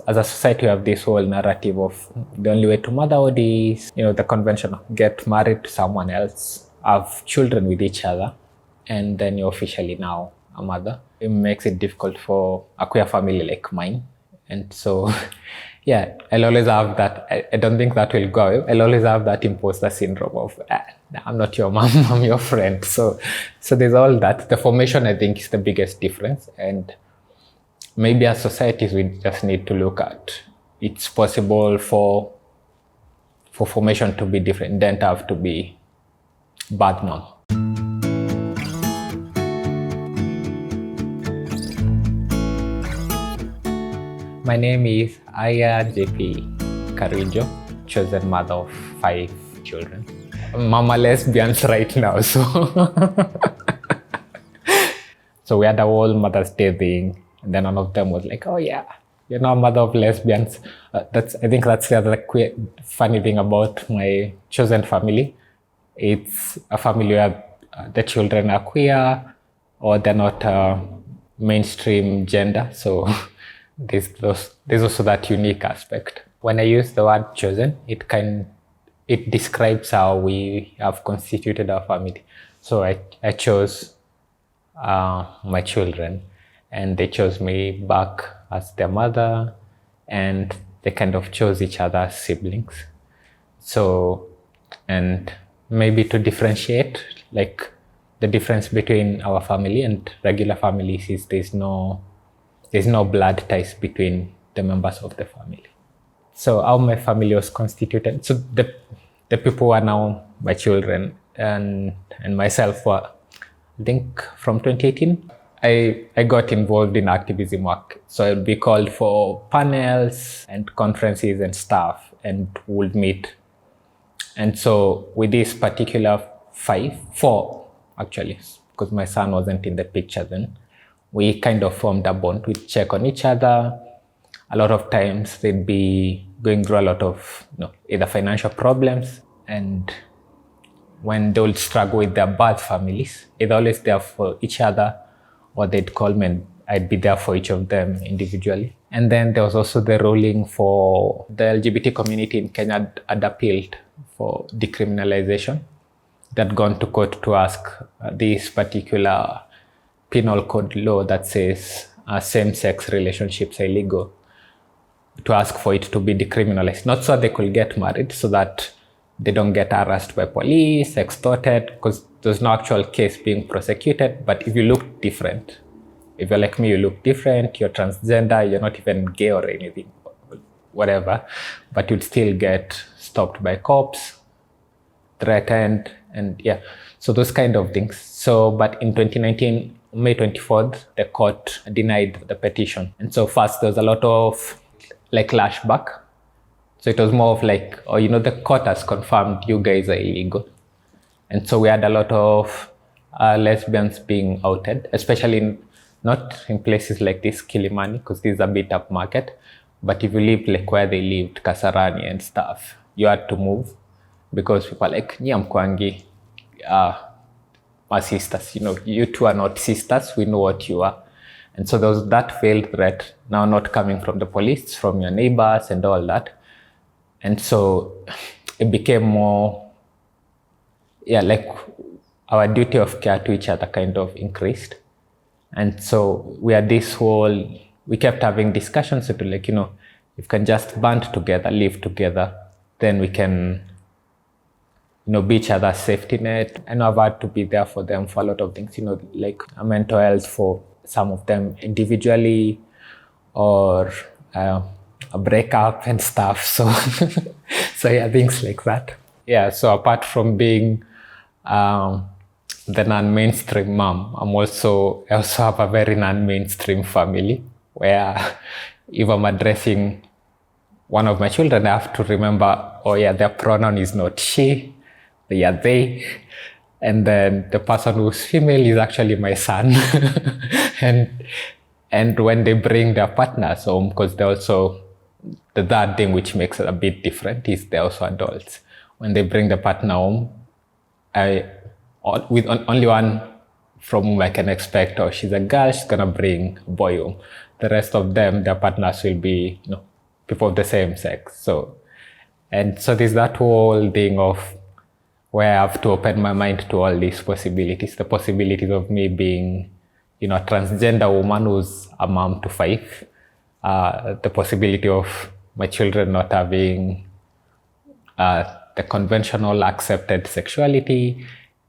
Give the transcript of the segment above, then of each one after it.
As a society, we have this whole narrative of the only way to motherhood is, the conventional, get married to someone else, have children with each other, and then you're officially now a mother. It makes it difficult for a queer family like mine. And so, yeah, I'll always have that. I don't think that will go away. I'll always have that imposter syndrome of, I'm not your mom, I'm your friend. So there's all that. The formation, I think, is the biggest difference. And maybe as societies, we just need to look at it's possible for formation to be different, don't have to be bad mom. My name is Arya JP Karijo, chosen mother of 5 children. Mama lesbians right now, so we had a whole Mother's Day thing. And then one of them was like, oh yeah, you're now a mother of lesbians. I think that's the other funny thing about my chosen family. It's a family where the children are queer or they're not mainstream gender. So there's also that unique aspect. When I use the word chosen, it describes how we have constituted our family. So I chose my children, and they chose me back as their mother, and they kind of chose each other as siblings. So, and maybe to differentiate, like the difference between our family and regular families is there's no blood ties between the members of the family. So how my family was constituted, so the people who are now my children and myself were, I think from 2018, I got involved in activism work. So I would be called for panels and conferences and stuff, and would meet. And so with this particular 4 actually, because my son wasn't in the picture then, we kind of formed a bond. We'd check on each other. A lot of times they'd be going through a lot of either financial problems, and when they would struggle with their birth families, they're always there for each other, or they'd call me and I'd be there for each of them individually. And then there was also the ruling for the LGBT community in Kenya had appealed for decriminalization. They'd gone to court to ask this particular penal code law that says same-sex relationships are illegal, to ask for it to be decriminalized, not so they could get married, so that they don't get harassed by police, extorted, because there's no actual case being prosecuted. But if you look different, if you're like me, you look different, you're transgender, you're not even gay or anything, whatever, but you'd still get stopped by cops, threatened, and yeah, so those kind of things. So, but in 2019, May 24th, the court denied the petition. And so first there was a lot of lashback. So it was more of like, the court has confirmed you guys are illegal. And so we had a lot of lesbians being outed, especially not in places like this, Kilimani, because this is a bit up market. But if you live like where they lived, Kasarani and stuff, you had to move, because people are like, Nyamkwangi, my sisters, you two are not sisters, we know what you are. And so there was that veiled threat, now not coming from the police, from your neighbors and all that. And so it became more, like our duty of care to each other kind of increased. And so we kept having discussions to if we can just band together, live together, then we can, be each other's safety net. I know I've had to be there for them for a lot of things, like mental health for some of them individually, or a breakup and stuff. So yeah, things like that. Yeah, so apart from being the non-mainstream mom, I also have a very non-mainstream family, where if I'm addressing one of my children, I have to remember, their pronoun is not she, they are they. And then the person who's female is actually my son. And when they bring their partners home, because they're also, the third thing which makes it a bit different is they're also adults. When they bring the partner home, with only one from whom I can expect, she's a girl, she's gonna bring a boy home. the rest of them, their partners will be, people of the same sex. So there's that whole thing of where I have to open my mind to all these possibilities, the possibilities of me being, a transgender woman who's a mom to 5, the possibility of my children not having the conventional accepted sexuality,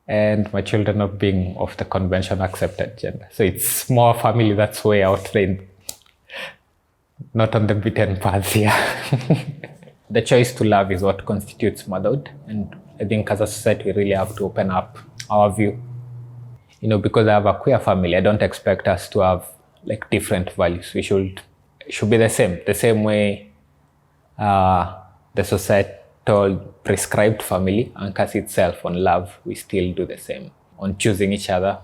and my children not being of the conventional accepted gender. So it's more family that's way out there, not on the beaten path here. The choice to love is what constitutes motherhood, and I think as a society we really have to open up our view. Because I have a queer family, I don't expect us to have like different values. It should be the same way the societal prescribed family anchors itself on love. We still do the same on choosing each other.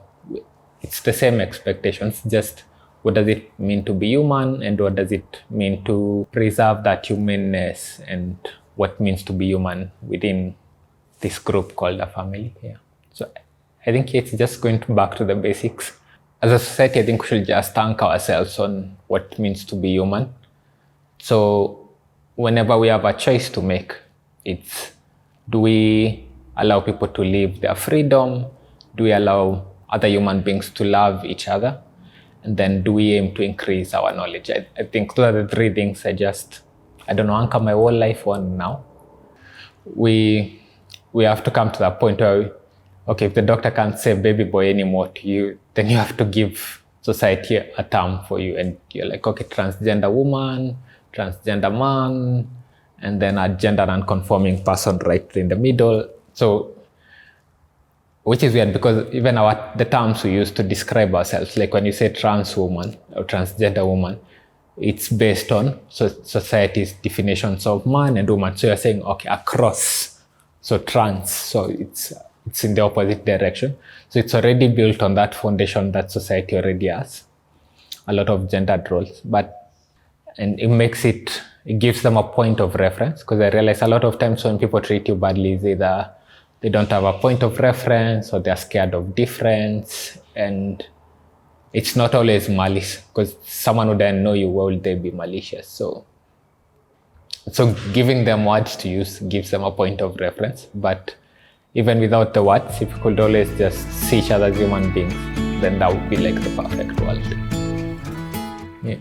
It's the same expectations, just what does it mean to be human, and what does it mean to preserve that humanness, and what means to be human within this group called a family. So I think it's just going back to the basics. As a society, I think we should just anchor ourselves on what it means to be human. So whenever we have a choice to make, it's, do we allow people to live their freedom? Do we allow other human beings to love each other? And then do we aim to increase our knowledge? I think those are the 3 things I don't know, anchor my whole life on now. We have to come to that point where, okay, if the doctor can't say baby boy anymore to you, then you have to give society a term for you. And you're like, okay, transgender woman, transgender man, and then a gender non-conforming person right in the middle. So, which is weird, because even the terms we use to describe ourselves, like when you say trans woman or transgender woman, it's based on society's definitions of man and woman. So you're saying, okay, across, so trans, so it's in the opposite direction. So it's already built on that foundation that society already has, a lot of gendered roles, and it gives them a point of reference, because I realize a lot of times when people treat you badly, it's either they don't have a point of reference or they're scared of difference, and it's not always malice, because someone who doesn't know you, why would they be malicious? So giving them words to use gives them a point of reference, but even without the words, if you could always just see each other as human beings, then that would be like the perfect world. Yeah.